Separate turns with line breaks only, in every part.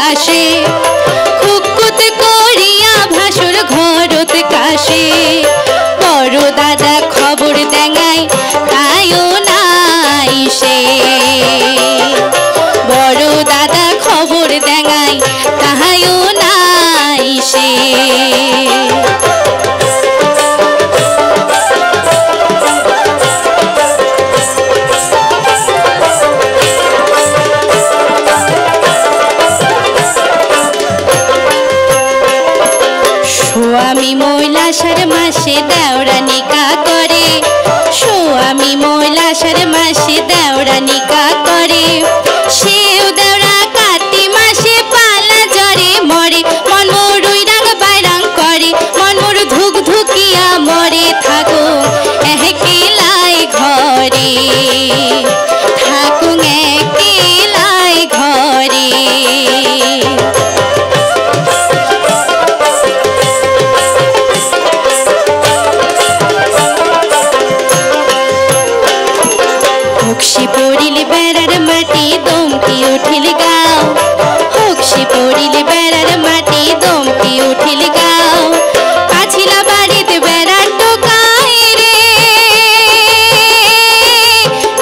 আসে খুকুত করিয়া ভাসুর ঘরত কাশে বড় দাদা খবর দেঙাই তাইও নাই সে বড় দাদা খবর দেঙাই তাহাইও নাই সে স্বামী মৈলাসার মাসে দেওরা নিকা করে স্বামী মৈলাসার মাসে দেওরা নিকা করে সেও দেওরা কাতি মাসে পালা জ্বরে মরে মন মোর রুইরাং বাইরাং করে মন মোর ধুক ধুকিয়া মরে থাকো একলাই ঘরে থাকুং একলাই ঘরে হকশি পড়িলে বেড়ার মাটি দমকি উঠিল গাও হকশি পড়িলে বেড়ার মাটি দমকি উঠিল গাও পাছিলা বাড়িতে বেড়ার টোকাই রে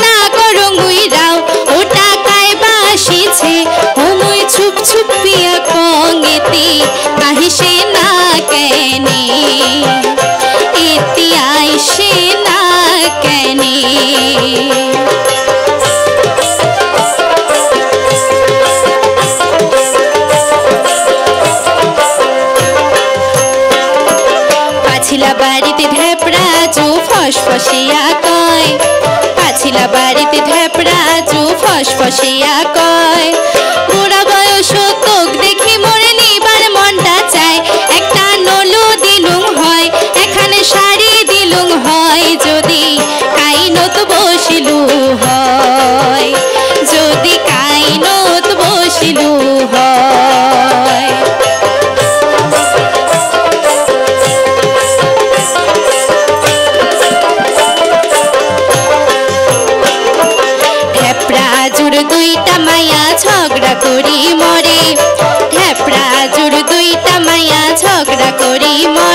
না করঙ্গুই রাও ও টাকায় বাসিছে হুমুই ছুপ ছুপিয়া কঙেতে আহিসে না কেনে এতি আইসে না কেনে পাছিলা বাড়িতে ঢেপড়া জু ফসফসিয়া কয় পাছিলা বাড়িতে ঢেপড়া জু ফসফসিয়া কয় বুড়া বয়স তোক দেখি মোরে নিবার মনটা চায় একটা নলু দিলুম হয় এখানে শাড়ি দিলুম হয় যদি কাইনত বসিলু হয় যদি কাইনত বসিলু হয় দুইটা মায়া ঝগড়া করি মরে ঢেপড়া জোর দুইটা মায়া ঝগড়া করি মরে